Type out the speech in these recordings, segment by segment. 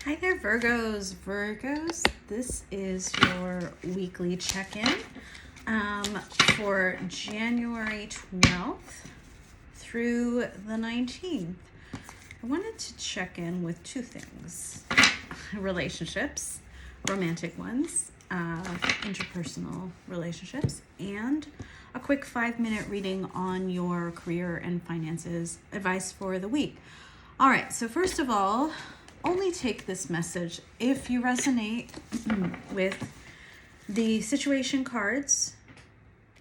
Hi there, Virgos. This is your weekly check-in for January 12th through the 19th. I wanted to check in with two things: relationships, romantic ones, interpersonal relationships, and a quick 5-minute reading on your career and finances advice for the week. All right, so first of all, only take this message if you resonate with the situation cards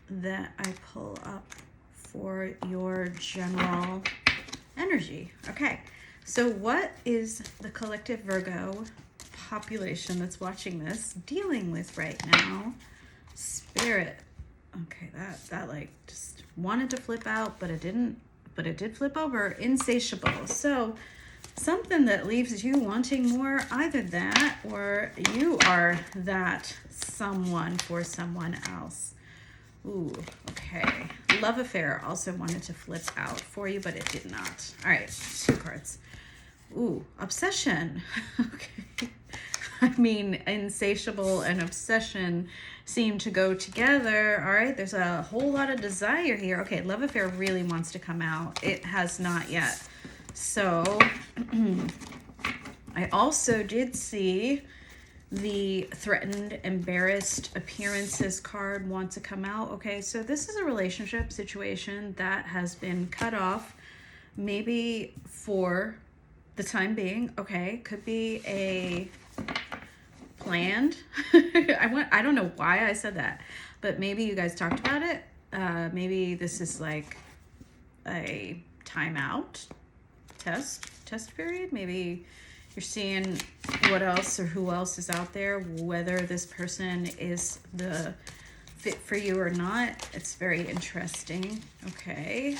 that I pull up for your general energy. Okay, so what is the collective Virgo population that's watching this dealing with right now? Spirit. Okay, that like just wanted to flip out, but it didn't, but it did flip over. Insatiable. So something that leaves you wanting more, either that or you are that someone for someone else. Ooh, okay. Love affair also wanted to flip out for you, but it did not. All right, 2 cards. Ooh, obsession. Okay. I mean, insatiable and obsession seem to go together. All right, there's a whole lot of desire here. Okay, love affair really wants to come out. It has not yet. So I also did see the threatened, embarrassed appearances card want to come out. Okay, so this is a relationship situation that has been cut off, maybe for the time being. Okay, could be a planned. I don't know why I said that, but maybe you guys talked about it. Maybe this is like a timeout test period. Maybe you're seeing what else or who else is out there, whether this person is the fit for you or not. It's very interesting. Okay,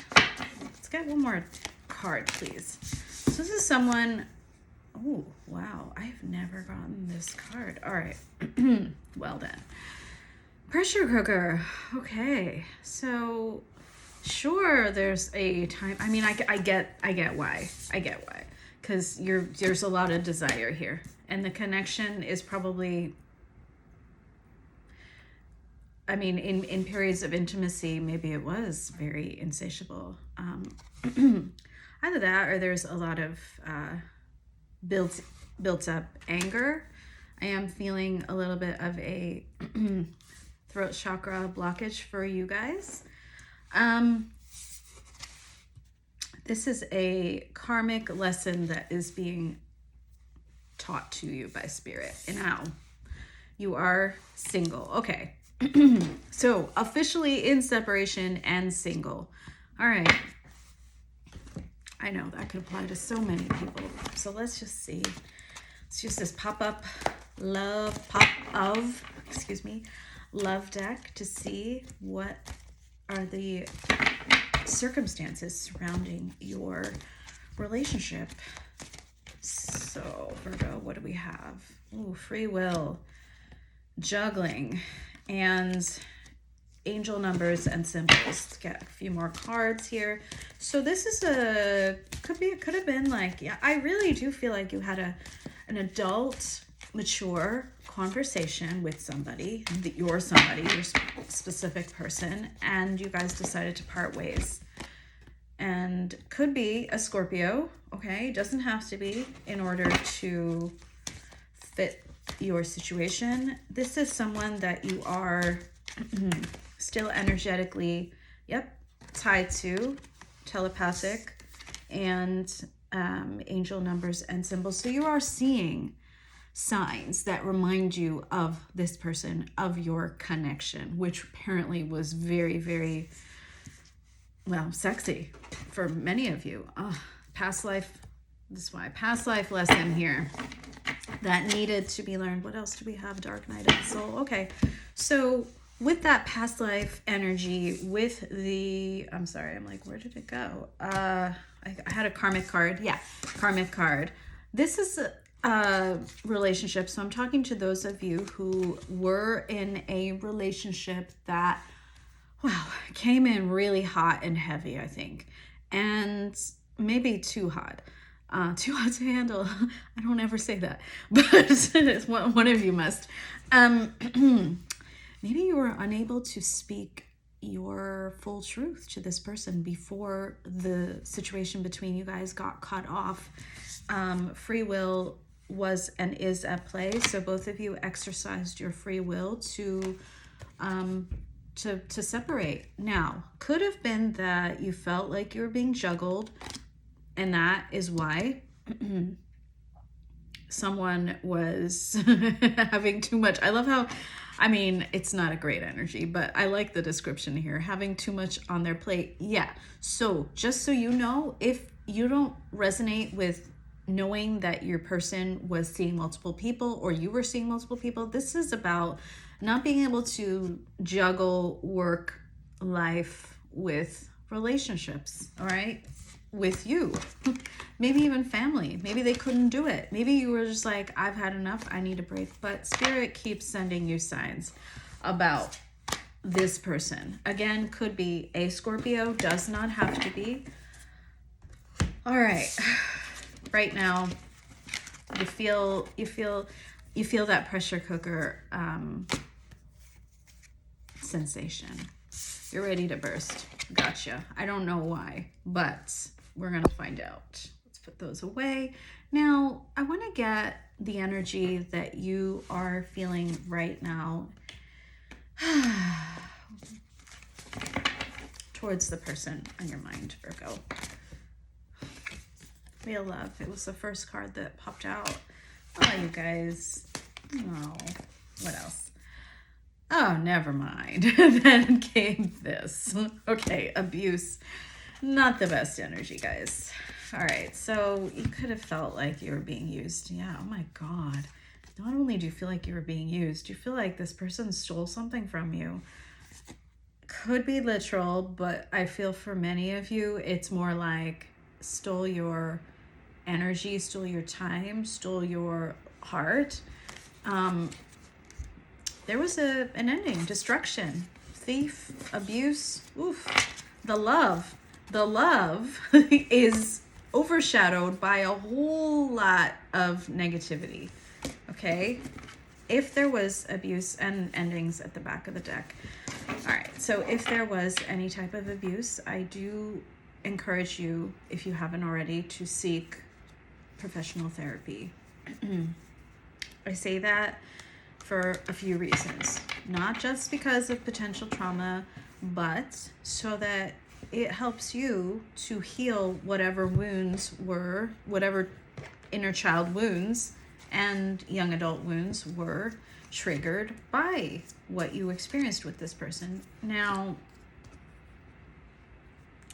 let's get one more card, please. So this is someone. Oh, wow, I've never gotten this card. All right. Well done. Pressure cooker. Okay, so sure, there's a time. I mean, I get why. Because there's a lot of desire here, and the connection is probably, I mean, in periods of intimacy, maybe it was very insatiable. Either that, or there's a lot of built up anger. I am feeling a little bit of a throat chakra blockage for you guys. This is a karmic lesson that is being taught to you by spirit. And now you are single. Okay. So officially in separation and single. All right. I know that could apply to so many people. So let's just see. Let's use this love deck to see what are the circumstances surrounding your relationship. So Virgo, what do we have? Ooh, free will, juggling, and angel numbers and symbols. Let's get a few more cards here. So this is could have been like, yeah, I really do feel like you had an adult, mature conversation with somebody, your specific person, and you guys decided to part ways. And could be a Scorpio, okay? Doesn't have to be in order to fit your situation. This is someone that you are still energetically, tied to, telepathic, and angel numbers and symbols. So you are seeing signs that remind you of this person, of your connection, which apparently was very, very, well, sexy for many of you. Past life, this is why, past life lesson here that needed to be learned. What else do we have? Dark night of the soul. Okay, so with that past life energy, with the, I'm sorry, I'm like, where did it go? I had a karmic card. Yeah, karmic card. This is a relationship. So I'm talking to those of you who were in a relationship that, wow, came in really hot and heavy, I think. And maybe too hot. Too hot to handle. I don't ever say that, but it's one of you must. Maybe you were unable to speak your full truth to this person before the situation between you guys got cut off. Free will was and is at play, so both of you exercised your free will to separate. Now, could have been that you felt like you were being juggled, and that is why someone was having too much. I love how, I mean, it's not a great energy, but I like the description here. Having too much on their plate. Yeah. So just so you know, if you don't resonate with knowing that your person was seeing multiple people or you were seeing multiple people, this is about not being able to juggle work, life with relationships, all right? With you. Maybe even family. Maybe they couldn't do it. Maybe you were just like, I've had enough, I need a break. But Spirit keeps sending you signs about this person. Again, could be a Scorpio, does not have to be. All right. Right now, you feel that pressure cooker sensation. You're ready to burst. Gotcha. I don't know why, but we're going to find out. Let's put those away. Now, I want to get the energy that you are feeling right now towards the person on your mind, Virgo. Real love. It was the first card that popped out. Oh, you guys. Oh, what else? Oh, never mind. Then came this. Okay, abuse. Not the best energy, guys. All right, so you could have felt like you were being used. Yeah, oh my God. Not only do you feel like you were being used, you feel like this person stole something from you. Could be literal, but I feel for many of you, it's more like stole your energy, stole your time, stole your heart. There was an ending, destruction, thief, abuse. Oof. The love is overshadowed by a whole lot of negativity. Okay, if there was abuse and endings at the back of the deck. All right, so if there was any type of abuse, I do encourage you, if you haven't already, to seek professional therapy. I say that for a few reasons, not just because of potential trauma, but so that it helps you to heal whatever wounds were, whatever inner child wounds and young adult wounds were triggered by what you experienced with this person. Now,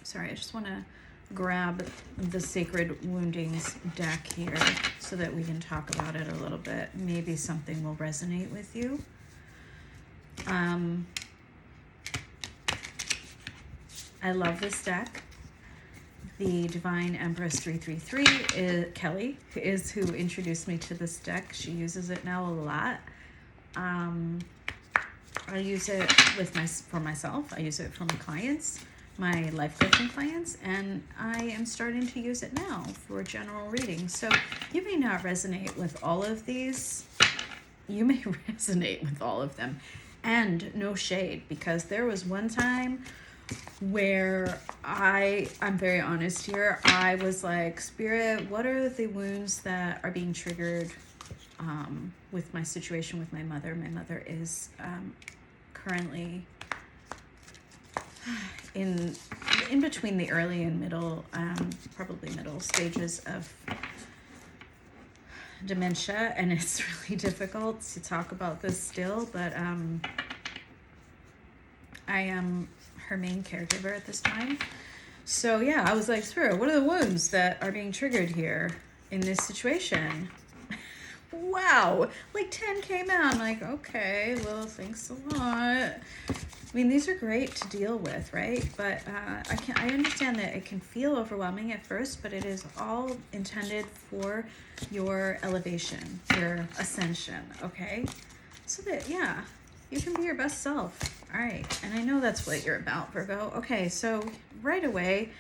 sorry, I just want to grab the Sacred Woundings deck here so that we can talk about it a little bit. Maybe something will resonate with you. I love this deck. The Divine Empress 333, Kelly, is who introduced me to this deck. She uses it now a lot. I use it for myself. I use it for my clients, my life coaching clients, and I am starting to use it now for general reading. So you may not resonate with all of these. You may resonate with all of them. And no shade, because there was one time where I'm very honest here. I was like, Spirit, what are the wounds that are being triggered with my situation with my mother? My mother is currently in between the early and middle, probably middle stages of dementia, and it's really difficult to talk about this still, but I am her main caregiver at this time. So yeah, I was like, Spirit, what are the wounds that are being triggered here in this situation? Wow, like 10 came out. I'm like, okay, well, thanks a lot. I mean, these are great to deal with, right? But I understand that it can feel overwhelming at first, but it is all intended for your elevation, your ascension, okay? So that, yeah, you can be your best self. All right, and I know that's what you're about, Virgo. Okay, so right away,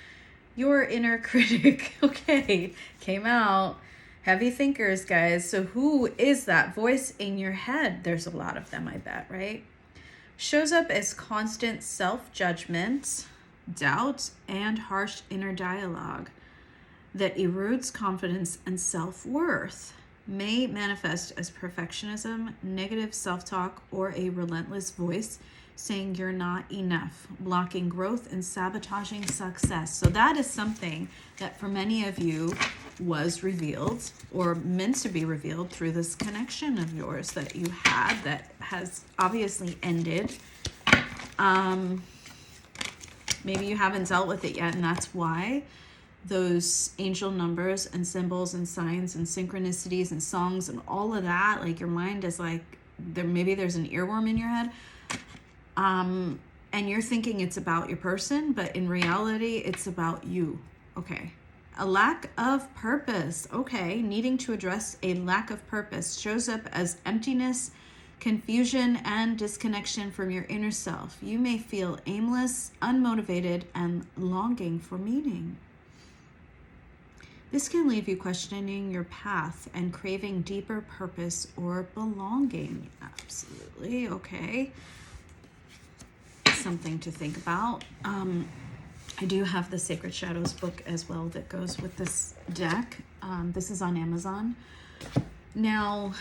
Your inner critic. Okay, came out. Heavy thinkers, guys. So who is that voice in your head? There's a lot of them, I bet, right? Shows up as constant self-judgment, doubt, and harsh inner dialogue that erodes confidence and self-worth. May manifest as perfectionism, negative self-talk, or a relentless voice saying you're not enough, blocking growth and sabotaging success. So that is something that for many of you was revealed or meant to be revealed through this connection of yours that you had that has obviously ended. Maybe you haven't dealt with it yet, and that's why those angel numbers and symbols and signs and synchronicities and songs and all of that, like your mind is like, maybe there's an earworm in your head. And you're thinking it's about your person, but in reality, it's about you. Okay. A lack of purpose. Okay. Needing to address a lack of purpose shows up as emptiness, confusion, and disconnection from your inner self. You may feel aimless, unmotivated, and longing for meaning. This can leave you questioning your path and craving deeper purpose or belonging. Absolutely. Okay. Something to think about. I do have the Sacred Shadows book as well that goes with this deck. This is on Amazon. Now,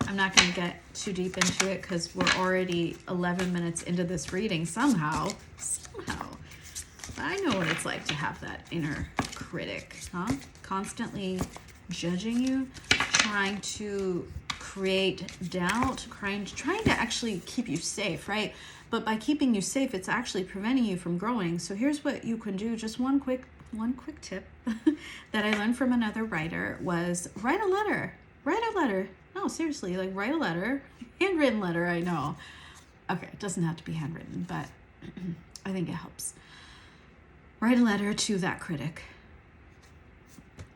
I'm not going to get too deep into it because we're already 11 minutes into this reading somehow. I know what it's like to have that inner critic, huh? Constantly judging you, trying to create doubt, trying to actually keep you safe, right? But by keeping you safe, it's actually preventing you from growing. So here's what you can do. Just one quick tip that I learned from another writer was write a letter. No, seriously, like write a letter. Handwritten letter, I know. Okay, it doesn't have to be handwritten, but I think it helps. Write a letter to that critic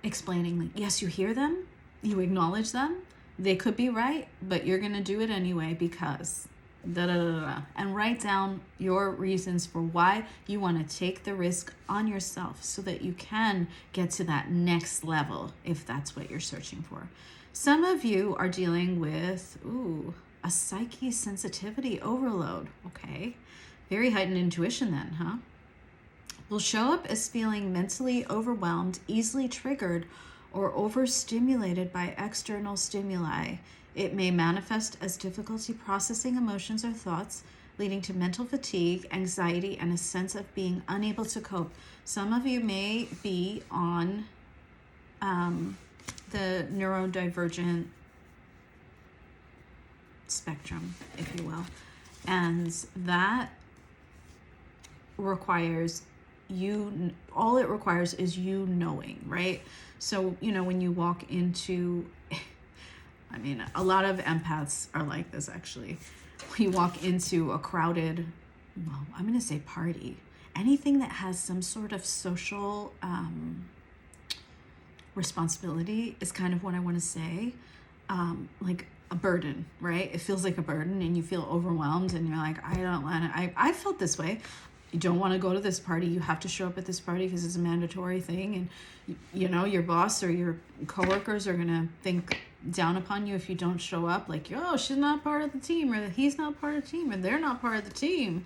explaining, like, yes, you hear them, you acknowledge them, they could be right, but you're going to do it anyway because and write down your reasons for why you want to take the risk on yourself so that you can get to that next level if that's what you're searching for. Some of you are dealing with a psyche sensitivity overload. Okay, very heightened intuition then, huh? Will show up as feeling mentally overwhelmed, easily triggered, or overstimulated by external stimuli. It may manifest as difficulty processing emotions or thoughts, leading to mental fatigue, anxiety, and a sense of being unable to cope. Some of you may be on the neurodivergent spectrum, if you will. And that requires all it requires is you knowing, right? So, when you walk into, a lot of empaths are like this, actually. When you walk into a crowded, I'm going to say party, anything that has some sort of social responsibility is kind of what I want to say. Like a burden, right? It feels like a burden and you feel overwhelmed and you're like, I felt this way. You don't want to go to this party. You have to show up at this party because it's a mandatory thing. And, your boss or your coworkers are going to think down upon you if you don't show up. Like, she's not part of the team, or he's not part of the team, or they're not part of the team.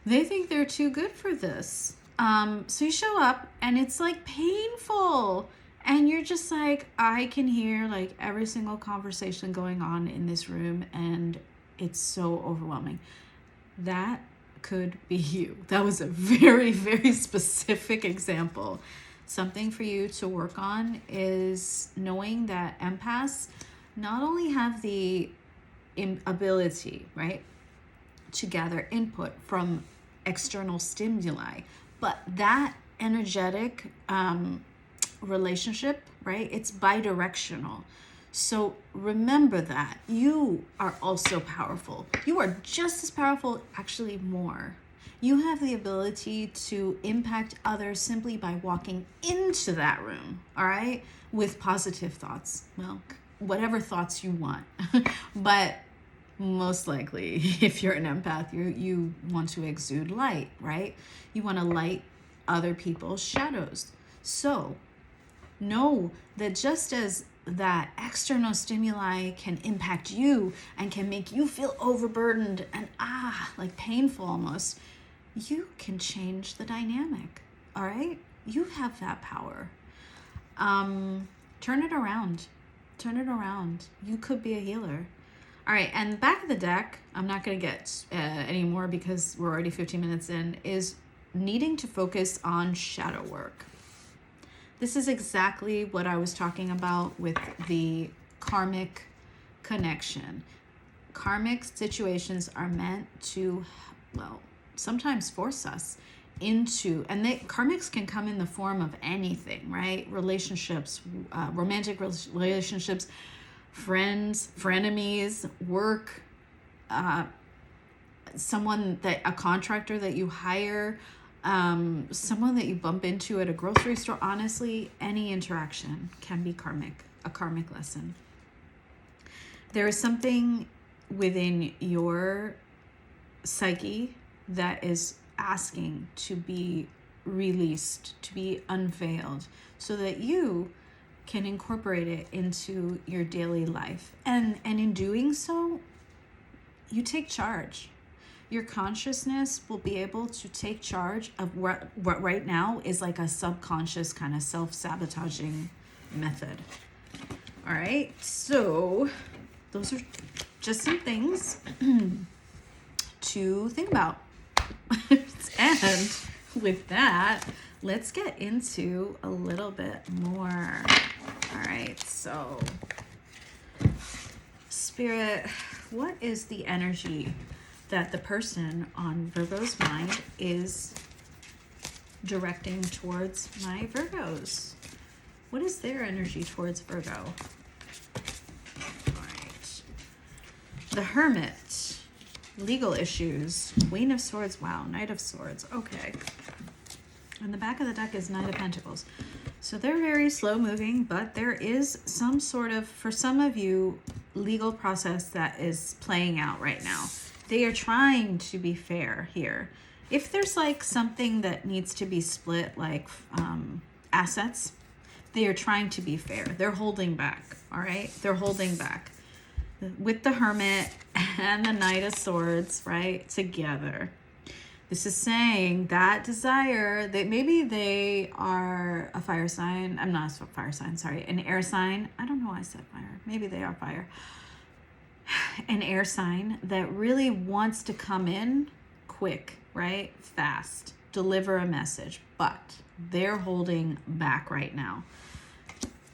They think they're too good for this. So you show up and it's like painful. And you're just like, I can hear like every single conversation going on in this room. And it's so overwhelming. That could be you. That was a very, very specific example. Something for you to work on is knowing that empaths not only have the ability, right, to gather input from external stimuli, but that energetic relationship, right, it's bidirectional. So remember that you are also powerful. You are just as powerful, actually more. You have the ability to impact others simply by walking into that room, all right, with positive thoughts. Well, whatever thoughts you want. But most likely, if you're an empath, you want to exude light, right? You want to light other people's shadows. So know that just as that external stimuli can impact you and can make you feel overburdened and like painful almost, you can change the dynamic. All right, you have that power. Turn it around. Turn it around. You could be a healer. All right, and back of the deck, I'm not going to get any more because we're already 15 minutes in, is needing to focus on shadow work. This is exactly what I was talking about with the karmic connection. Karmic situations are meant to, well, sometimes force us into, and karmics can come in the form of anything, right? Relationships, romantic relationships, friends, frenemies, work, a contractor that you hire, someone that you bump into at a grocery store. Honestly, any interaction can be a karmic lesson. There is something within your psyche that is asking to be released, to be unveiled, so that you can incorporate it into your daily life. And in doing so, you take charge. Your consciousness will be able to take charge of what right now is like a subconscious kind of self-sabotaging method. All right, so those are just some things to think about. And with that, let's get into a little bit more. All right, so Spirit, what is the energy that the person on Virgo's mind is directing towards my Virgos? What is their energy towards Virgo? All right. The Hermit, legal issues, Queen of Swords. Wow, Knight of Swords. Okay. And the back of the deck is Knight of Pentacles. So they're very slow moving, but there is some sort of, for some of you, legal process that is playing out right now. They are trying to be fair here. If there's like something that needs to be split, like assets, they are trying to be fair. They're holding back, all right? They're holding back. With the Hermit and the Knight of Swords, right, together. This is saying that desire, that maybe they are a fire sign. I'm not a fire sign, sorry. An air sign. I don't know why I said fire. Maybe they are fire. An air sign that really wants to come in quick, right? Fast. Deliver a message. But they're holding back right now.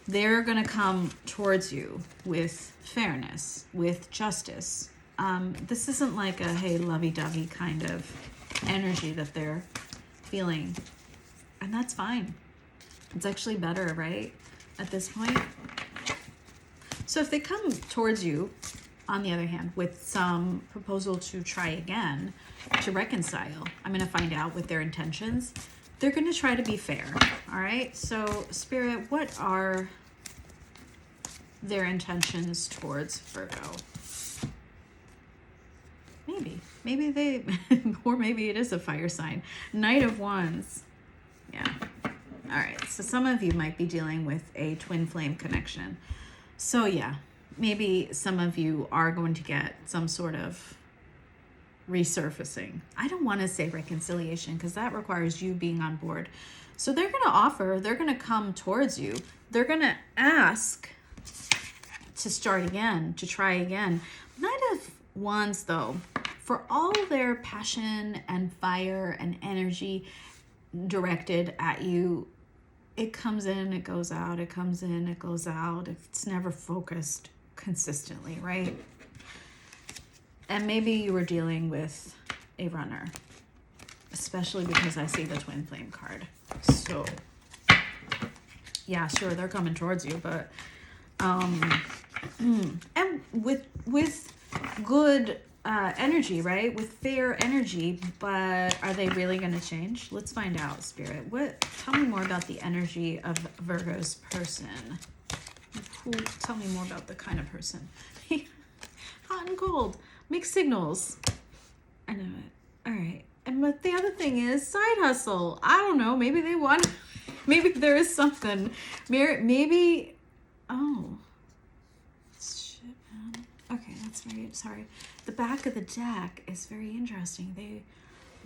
They're going to come towards you with fairness, with justice. This isn't like a, hey, lovey-dovey kind of energy that they're feeling. And that's fine. It's actually better, right? At this point. So if they come towards you, on the other hand, with some proposal to try again, to reconcile, I'm going to find out with their intentions. They're going to try to be fair. All right. So Spirit, what are their intentions towards Virgo? Maybe they, or maybe it is a fire sign. Knight of Wands. Yeah. All right. So some of you might be dealing with a twin flame connection. So yeah, maybe some of you are going to get some sort of resurfacing. I don't want to say reconciliation because that requires you being on board. So they're going to offer, they're going to come towards you. They're going to ask to start again, to try again. Knight of Wands, though, for all their passion and fire and energy directed at you, it comes in, it goes out, it comes in, it goes out. It's never focused consistently, right? And maybe you were dealing with a runner, especially because I see the twin flame card. So yeah, sure, they're coming towards you, but and with good energy, right? With fair energy, but are they really going to change? Let's find out, Spirit. Tell me more about the energy of Virgo's person. Tell me more about the kind of person. Hot and cold, mixed signals. I know it. All right. And But the other thing is side hustle. I don't know. Maybe they want, maybe there is something. Maybe, oh, shit, man. Okay, that's very, sorry. The back of the deck is very interesting. They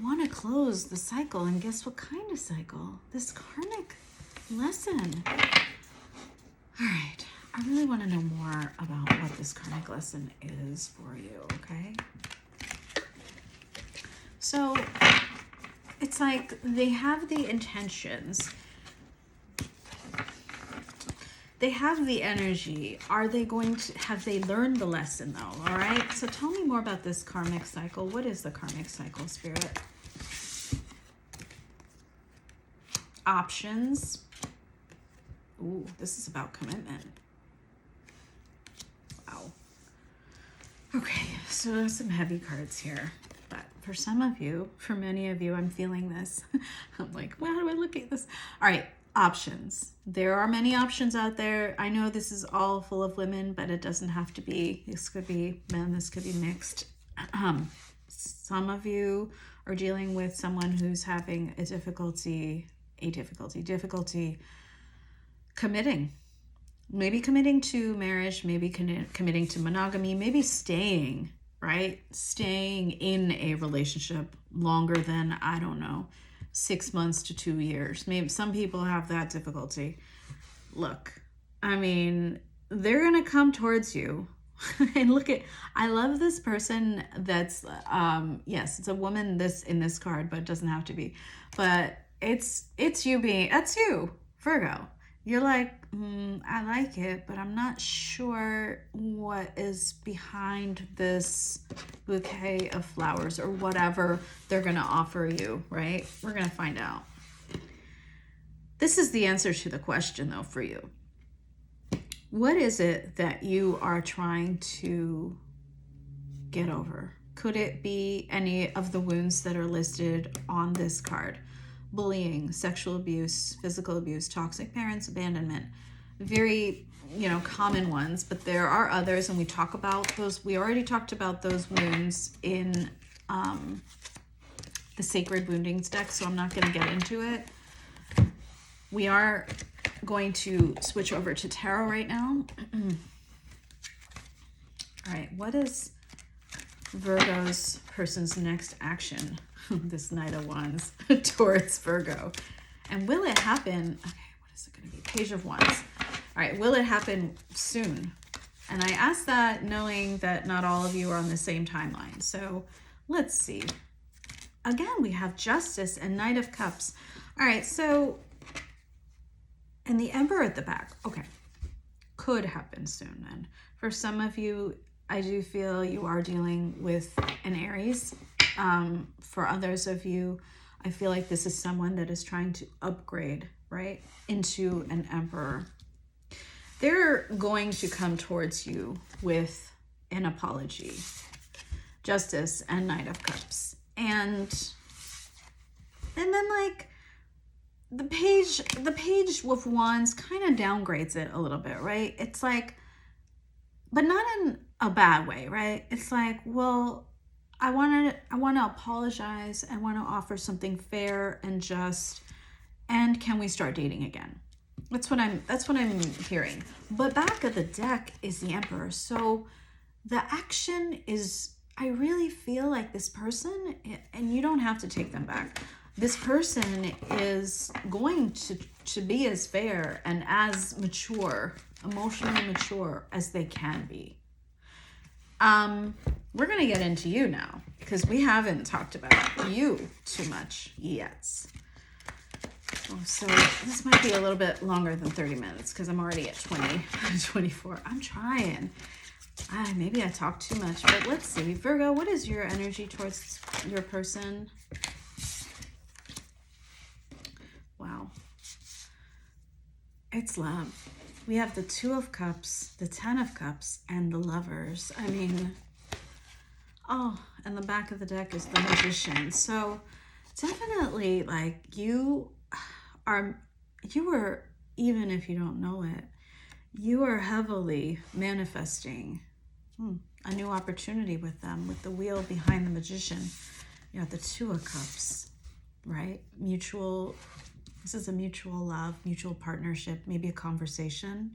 want to close the cycle, and guess what kind of cycle? This karmic lesson. All right, I really want to know more about what this karmic lesson is for you, okay? So it's like they have the intentions. They have the energy. Are they going to, have they learned the lesson though? All right. So tell me more about this karmic cycle. What is the karmic cycle, Spirit? Options. Ooh, this is about commitment. Wow. Okay, so there's some heavy cards here. But for some of you, for many of you, I'm feeling this. I'm like, well, how do I look at this? All right, options. There are many options out there. I know this is all full of women, but it doesn't have to be. This could be men, this could be mixed. Some of you are dealing with someone who's having a difficulty committing. Maybe committing to marriage, maybe committing to monogamy, maybe staying, right? Staying in a relationship longer than, I don't know, 6 months to 2 years. Maybe some people have that difficulty. Look, I mean, they're going to come towards you. And look at, I love this person that's, yes, it's a woman in this card, but it doesn't have to be. But it's you being, that's you, Virgo. You're like, I like it, but I'm not sure what is behind this bouquet of flowers or whatever they're going to offer you, right? We're going to find out. This is the answer to the question, though, for you. What is it that you are trying to get over? Could it be any of the wounds that are listed on this card? Bullying, sexual abuse, physical abuse, toxic parents, abandonment. Very, common ones, but there are others, and we talk about those. We already talked about those wounds in the Sacred Woundings deck, so I'm not going to get into it. We are going to switch over to tarot right now. All right, what is Virgo's person's next action? This Knight of Wands towards Virgo. And will it happen? Okay, what is it going to be? Page of Wands. All right, will it happen soon? And I ask that knowing that not all of you are on the same timeline. So let's see. Again, we have Justice and Knight of Cups. All right, so, and the Emperor at the back. Okay, could happen soon then. For some of you, I do feel you are dealing with an Aries. For others of you, I feel like this is someone that is trying to upgrade, right, into an Emperor. They're going to come towards you with an apology. Justice and Knight of Cups. And then like the page with Wands kind of downgrades it a little bit, right? It's like, but not in a bad way, right? It's like, well, I want to apologize. I want to offer something fair and just, and can we start dating again? That's what I'm hearing. But back of the deck is the Emperor. So the action is, I really feel like this person, and you don't have to take them back. This person is going to be as fair and as mature, emotionally mature as they can be. We're going to get into you now because we haven't talked about you too much yet. Oh, so this might be a little bit longer than 30 minutes because I'm already at 24. I'm trying. Maybe I talk too much, but let's see. Virgo, what is your energy towards your person? Wow. It's love. We have the Two of Cups, the Ten of Cups, and the Lovers. I mean, oh, and the back of the deck is the Magician. So definitely, like, you are, even if you don't know it, you are heavily manifesting a new opportunity with them, with the wheel behind the Magician. Yeah, the Two of Cups, right? Mutual, this is a mutual love, mutual partnership, maybe a conversation.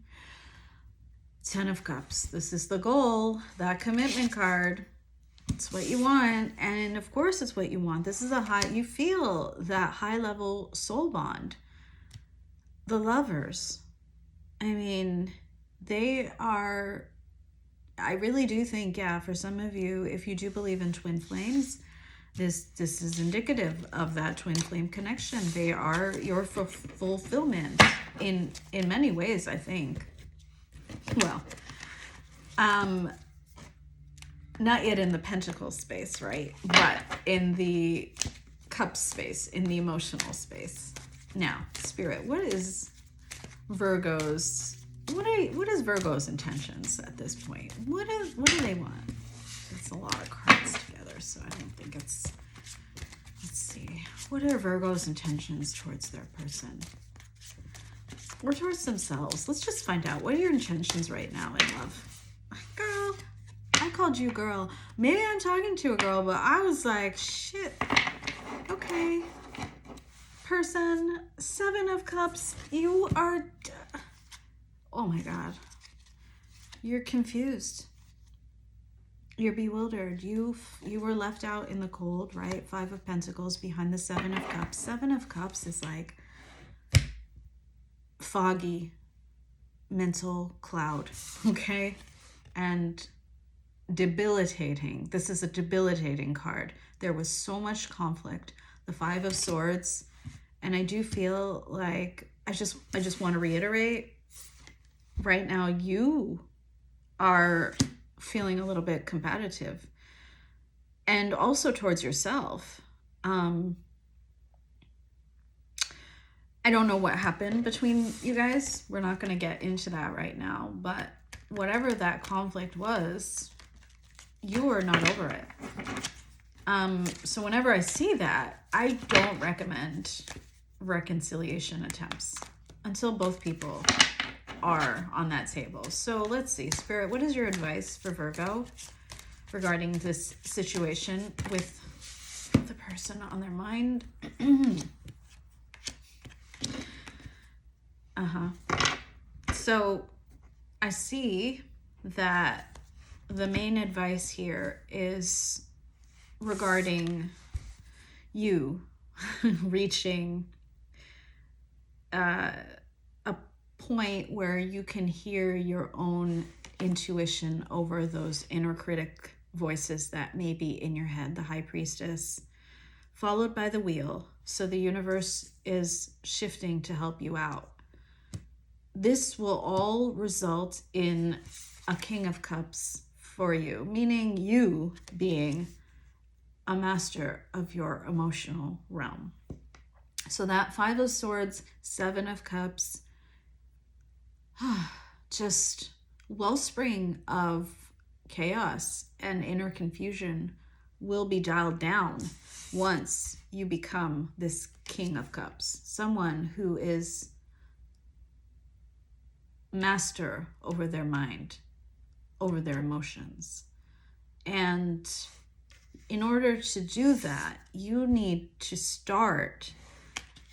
Ten of Cups, this is the goal, that commitment card. It's what you want, and of course it's what you want. This is a high, you feel that high level soul bond. The Lovers, I mean, they are, I really do think, yeah, for some of you, if you do believe in twin flames, this is indicative of that twin flame connection. They are your fulfillment in many ways, I think. Well, not yet in the pentacle space, right? But in the cup space, in the emotional space. Now, Spirit, what is Virgo's, what is Virgo's intentions at this point? What do they want? It's a lot of cards together, so I don't think it's, let's see. What are Virgo's intentions towards their person? Or towards themselves? Let's just find out. What are your intentions right now in love? Girl, I called you girl. Maybe I'm talking to a girl, but I was like, shit. Okay. Person, Seven of Cups. You are, oh my God. You're confused. You're bewildered. You were left out in the cold, right? Five of Pentacles behind the Seven of Cups. Seven of Cups is like foggy mental cloud, okay? And debilitating. This is a debilitating card. There was so much conflict. The Five of Swords, and I do feel like I just want to reiterate right now, you are feeling a little bit combative, and also towards yourself. I don't know what happened between you guys. We're not going to get into that right now, but whatever that conflict was, you were not over it. So whenever I see that, I don't recommend reconciliation attempts until both people are on that table. So let's see, Spirit, what is your advice for Virgo regarding this situation with the person on their mind? So I see that the main advice here is regarding you reaching a point where you can hear your own intuition over those inner critic voices that may be in your head, the High Priestess, followed by the Wheel. So the universe is shifting to help you out. This will all result in a King of Cups for you, meaning you being a master of your emotional realm. So that Five of Swords, Seven of Cups, just wellspring of chaos and inner confusion will be dialed down once you become this King of Cups, someone who is master over their mind, over their emotions. And in order to do that, you need to start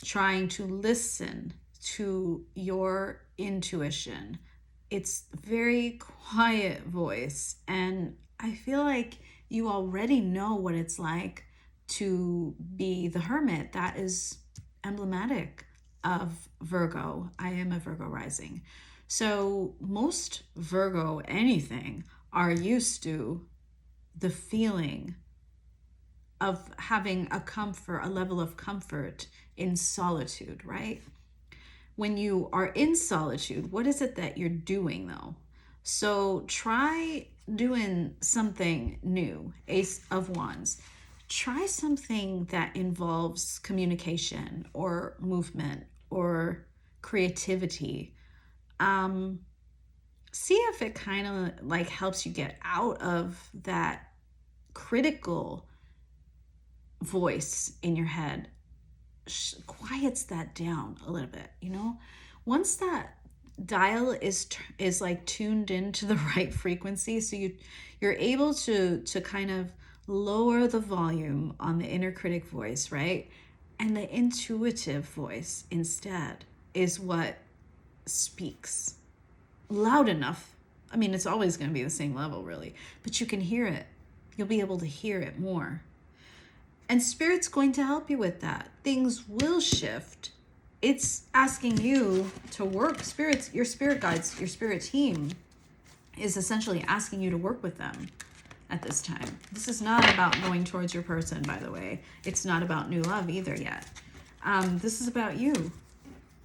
trying to listen to your intuition. It's very quiet voice, and I feel like you already know what it's like to be the hermit. That is emblematic of Virgo. I am a Virgo rising. So most Virgo anything are used to the feeling of having a level of comfort in solitude, right? When you are in solitude, what is it that you're doing though? So try doing something new. Ace of Wands. Try something that involves communication or movement or creativity. See if it kind of like helps you get out of that critical voice in your head, quiets that down a little bit, you know? Once that dial is like tuned into the right frequency, so you're able to kind of lower the volume on the inner critic voice, right? And the intuitive voice instead is what speaks loud enough. I mean, it's always going to be the same level, really, but you can hear it. You'll be able to hear it more. And Spirit's going to help you with that. Things will shift. It's asking you to work. Spirits, your spirit guides, your spirit team is essentially asking you to work with them at this time. This is not about going towards your person, by the way. It's not about new love either yet. This is about you.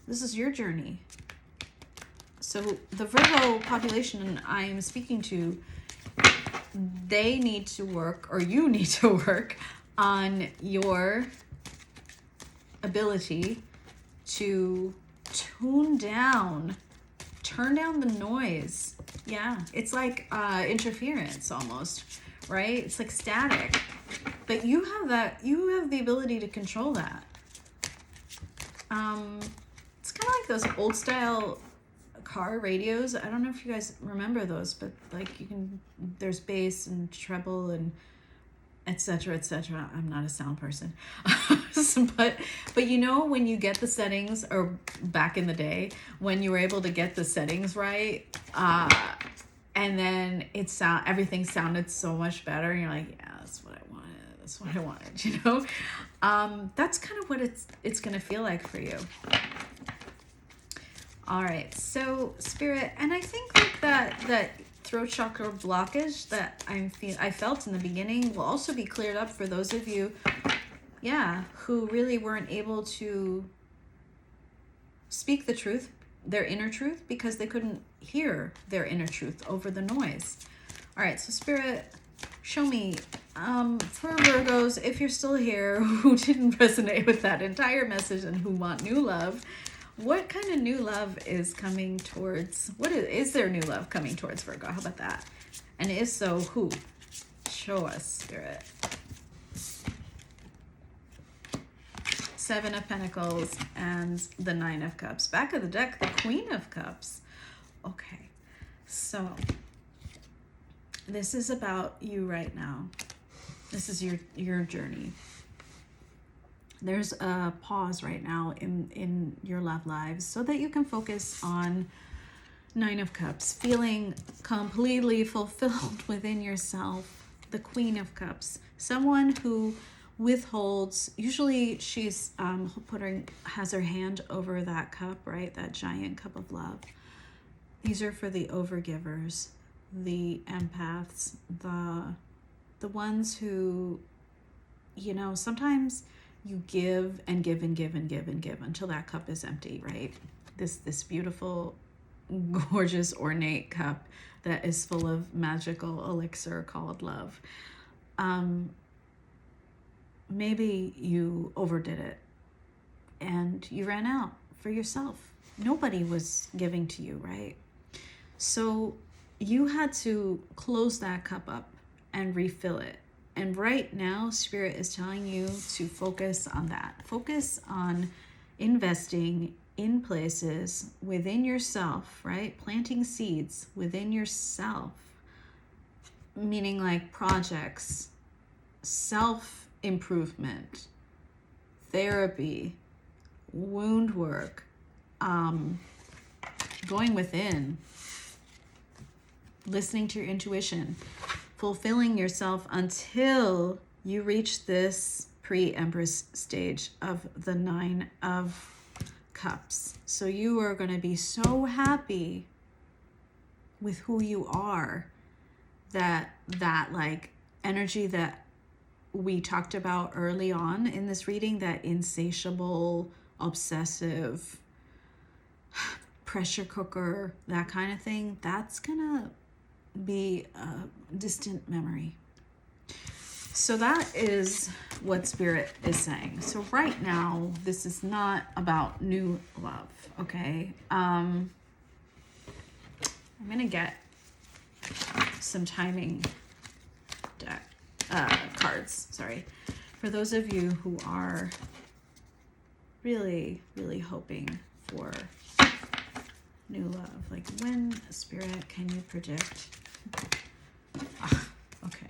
This is your journey. So the Virgo population I'm speaking to, they need to work, or you need to work on your ability to turn down the noise. Yeah, it's like interference almost, right? It's like static. But you have the ability to control that. It's kind of like those old style car radios. I don't know if you guys remember those, but like there's bass and treble and etc., etc. I'm not a sound person. but you know, when you get the settings, or back in the day when you were able to get the settings right, and then everything sounded so much better, and you're like, yeah, that's what I wanted, you know. That's kind of what it's gonna feel like for you. All right, so Spirit, and I think that throat chakra blockage that I felt in the beginning will also be cleared up for those of you, who really weren't able to speak the truth, their inner truth, because they couldn't hear their inner truth over the noise. All right, so Spirit, show me, for Virgos, if you're still here, who didn't resonate with that entire message and who want new love, what kind of new love is coming towards, is there new love coming towards Virgo? How about that? And if so, who? Show us, Spirit. Seven of Pentacles and the Nine of Cups. Back of the deck, the Queen of Cups. Okay, so this is about you right now. This is your journey. There's a pause right now in your love lives so that you can focus on Nine of Cups, feeling completely fulfilled within yourself. The Queen of Cups, someone who withholds, usually she's has her hand over that cup, right? That giant cup of love. These are for the overgivers, the empaths, the ones who, you know, sometimes you give and give and give and give and give until that cup is empty, right? This beautiful, gorgeous, ornate cup that is full of magical elixir called love. Maybe you overdid it and you ran out for yourself. Nobody was giving to you, right? So you had to close that cup up and refill it. And right now, Spirit is telling you to focus on that. Focus on investing in places within yourself, right? Planting seeds within yourself, meaning like projects, self-improvement, therapy, wound work, going within, listening to your intuition, fulfilling yourself until you reach this pre-Empress stage of the Nine of Cups. So you are going to be so happy with who you are that like energy that we talked about early on in this reading, that insatiable, obsessive, pressure cooker, that kind of thing, that's gonna be a distant memory. So that is what Spirit is saying. So right now, this is not about new love, okay? I'm gonna get some timing deck cards, sorry. For those of you who are really, really hoping for new love, like when, Spirit, can you predict? Okay,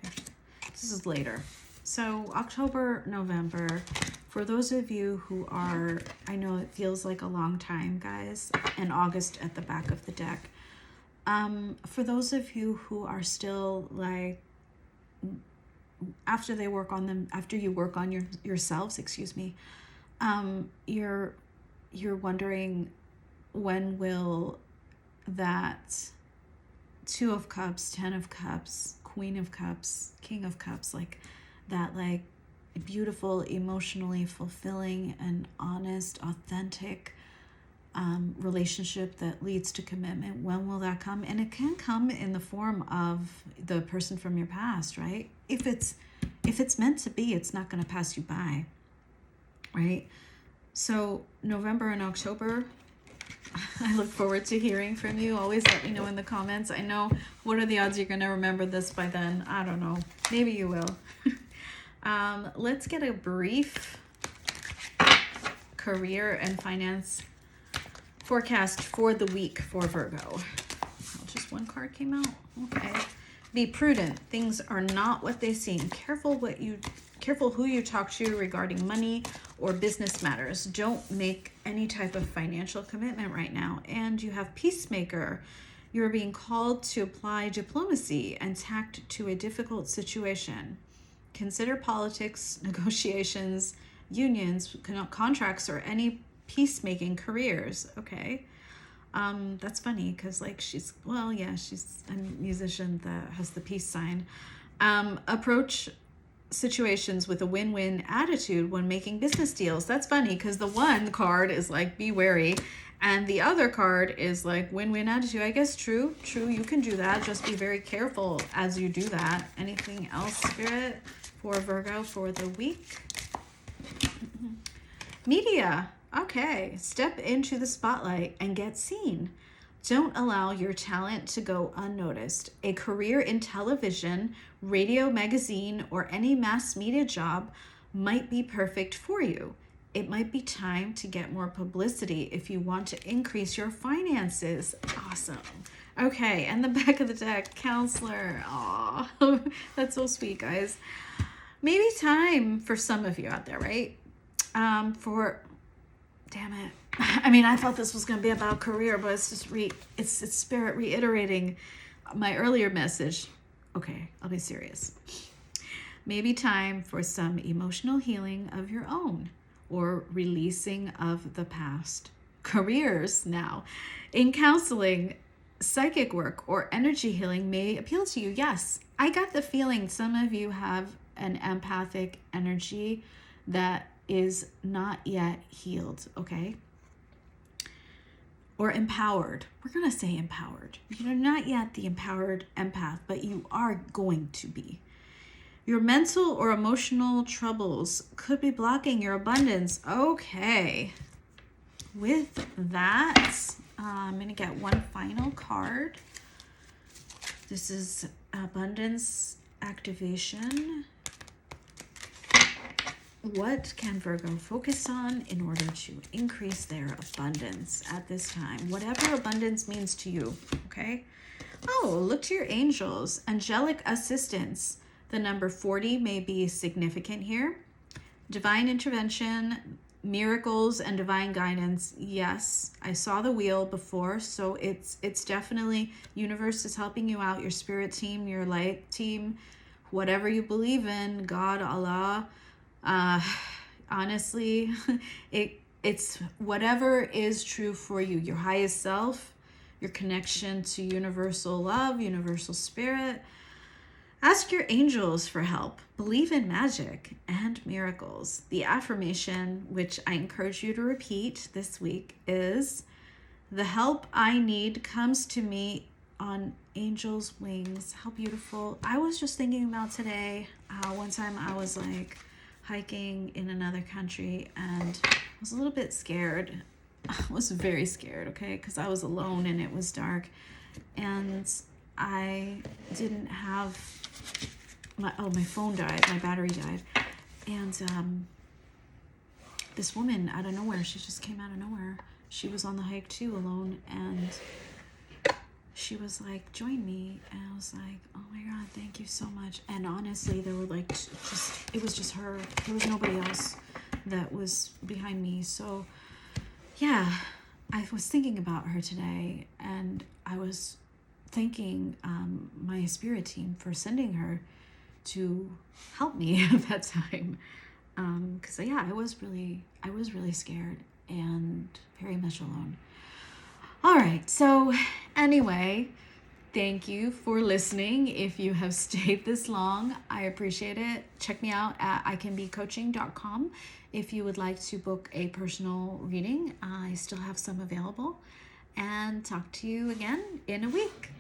this is later. So October, November, for those of you who are, I know it feels like a long time, guys, and August at the back of the deck. For those of you who are still like, after you work on yourselves, excuse me, you're wondering, when will that Two of Cups, Ten of Cups, Queen of Cups, King of Cups, like that, like beautiful, emotionally fulfilling and honest, authentic relationship that leads to commitment, when will that come? And it can come in the form of the person from your past, right? If it's meant to be, it's not going to pass you by, right? So November and October, I look forward to hearing from you. Always let me know in the comments. I know, what are the odds you're going to remember this by then? I don't know. Maybe you will. Let's get a brief career and finance forecast for the week for Virgo. Oh, just one card came out. Okay. Be prudent. Things are not what they seem. Careful who you talk to regarding money or business matters. Don't make any type of financial commitment right now. And you have Peacemaker. You're being called to apply diplomacy and tact to a difficult situation. Consider politics, negotiations, unions, contracts, or any peacemaking careers. Okay. That's funny because like she's a musician that has the peace sign. Approach situations with a win-win attitude when making business deals. That's funny because the one card is like be wary, and the other card is like win-win attitude. I guess true, you can do that. Just be very careful as you do that. Anything else, Spirit, for Virgo for the week? Media. Okay, step into the spotlight and get seen. Don't allow your talent to go unnoticed. A career in television, radio, magazine, or any mass media job might be perfect for you. It might be time to get more publicity if you want to increase your finances. Awesome. Okay, and the back of the deck, Counselor. Aw, that's so sweet, guys. Maybe time for some of you out there, right? Damn it. I mean, I thought this was going to be about career, but it's just it's Spirit reiterating my earlier message. Okay, I'll be serious. Maybe time for some emotional healing of your own or releasing of the past. Careers now. In counseling, psychic work, or energy healing may appeal to you. Yes, I got the feeling some of you have an empathic energy that is not yet healed, okay? Or empowered. We're going to say empowered. You're not yet the empowered empath, but you are going to be. Your mental or emotional troubles could be blocking your abundance. Okay. With that, I'm going to get one final card. This is abundance activation. What can Virgo focus on in order to increase their abundance at this time? Whatever abundance means to you, okay? Oh, look to your angels. Angelic assistance. The number 40 may be significant here. Divine intervention, miracles, and divine guidance. Yes, I saw the wheel before, so it's definitely universe is helping you out. Your spirit team, your light team, whatever you believe in, God, Allah. Honestly, it's whatever is true for you, your highest self, your connection to universal love, universal spirit. Ask your angels for help. Believe in magic and miracles. The affirmation, which I encourage you to repeat this week, is the help I need comes to me on angel's wings. How beautiful. I was just thinking about today, one time I was like hiking in another country and I was a little bit scared. I was very scared, okay, because I was alone and it was dark and I didn't have my phone died, my battery died, and this woman out of nowhere, she just came out of nowhere. She was on the hike too, alone, and she was like, join me. And I was like, oh my God, thank you so much. And honestly, there were like, it was just her. There was nobody else that was behind me. So yeah, I was thinking about her today, and I was thanking my spirit team for sending her to help me at that time. Because yeah, I was really scared and very much alone. All right, so anyway, thank you for listening. If you have stayed this long, I appreciate it. Check me out at icanbecoaching.com if you would like to book a personal reading. I still have some available. And talk to you again in a week.